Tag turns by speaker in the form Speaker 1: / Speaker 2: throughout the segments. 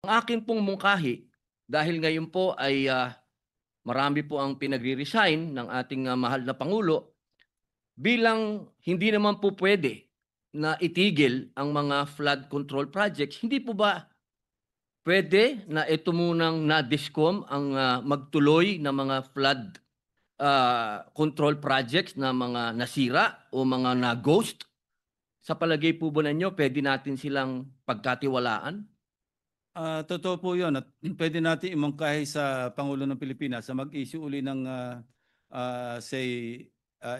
Speaker 1: Ang akin pong mungkahi, dahil ngayon po ay, marami po ang pinagre-resign ng ating, mahal na pangulo, bilang hindi naman po puwede na itigil ang mga flood control projects, hindi po ba puwede na ito munang NADISCOM ang, magtuloy ng mga flood, control projects na mga nasira o mga na-ghost? Sa palagay po ba ninyo puwede natin silang pagkatiwalaan?
Speaker 2: Totoo po 'yun at puwede natin imungkahi sa Pangulo ng Pilipinas na mag-issue uli ng,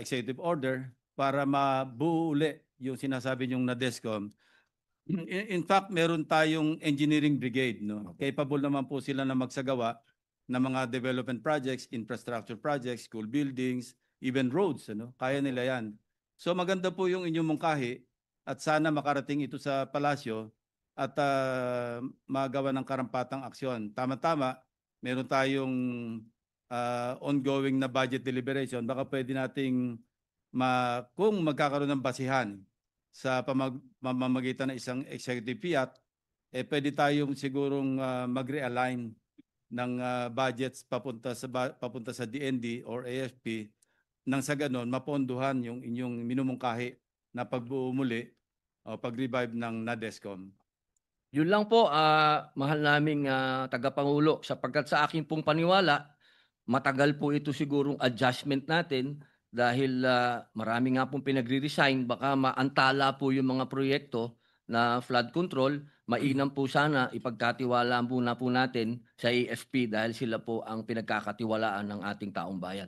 Speaker 2: executive order para mabuo uli yung sinasabi niyong NADESCOM. In fact, meron tayong engineering brigade 'no, capable naman po sila na magsagawa ng mga development projects, infrastructure projects, school buildings, even roads ano, kaya nila 'yan. So maganda po yung inyong mungkahi at sana makarating ito sa palasyo at, magawa ng karampatang aksyon. Tama-tama, meron tayong, ongoing na budget deliberation. Baka puwede nating kung magkakaroon ng basihan sa pamamagitan ng isang executive fiat, puwede tayong sigurong, mag-realign ng, budgets papunta sa DND or AFP nang sa gano'n mapondohan yung inyong minumungkahi na pagbuo muli o pag-revive ng NADESCOM.
Speaker 1: Yun lang po, mahal naming, tagapangulo, sapagkat sa akin pong paniwala, matagal po ito sigurong adjustment natin dahil, marami nga pong pinagre-resign, baka maantala po yung mga proyekto na flood control. Mainam po sana ipagkatiwala muna po natin sa AFP dahil sila po ang pinagkakatiwalaan ng ating taong bayan.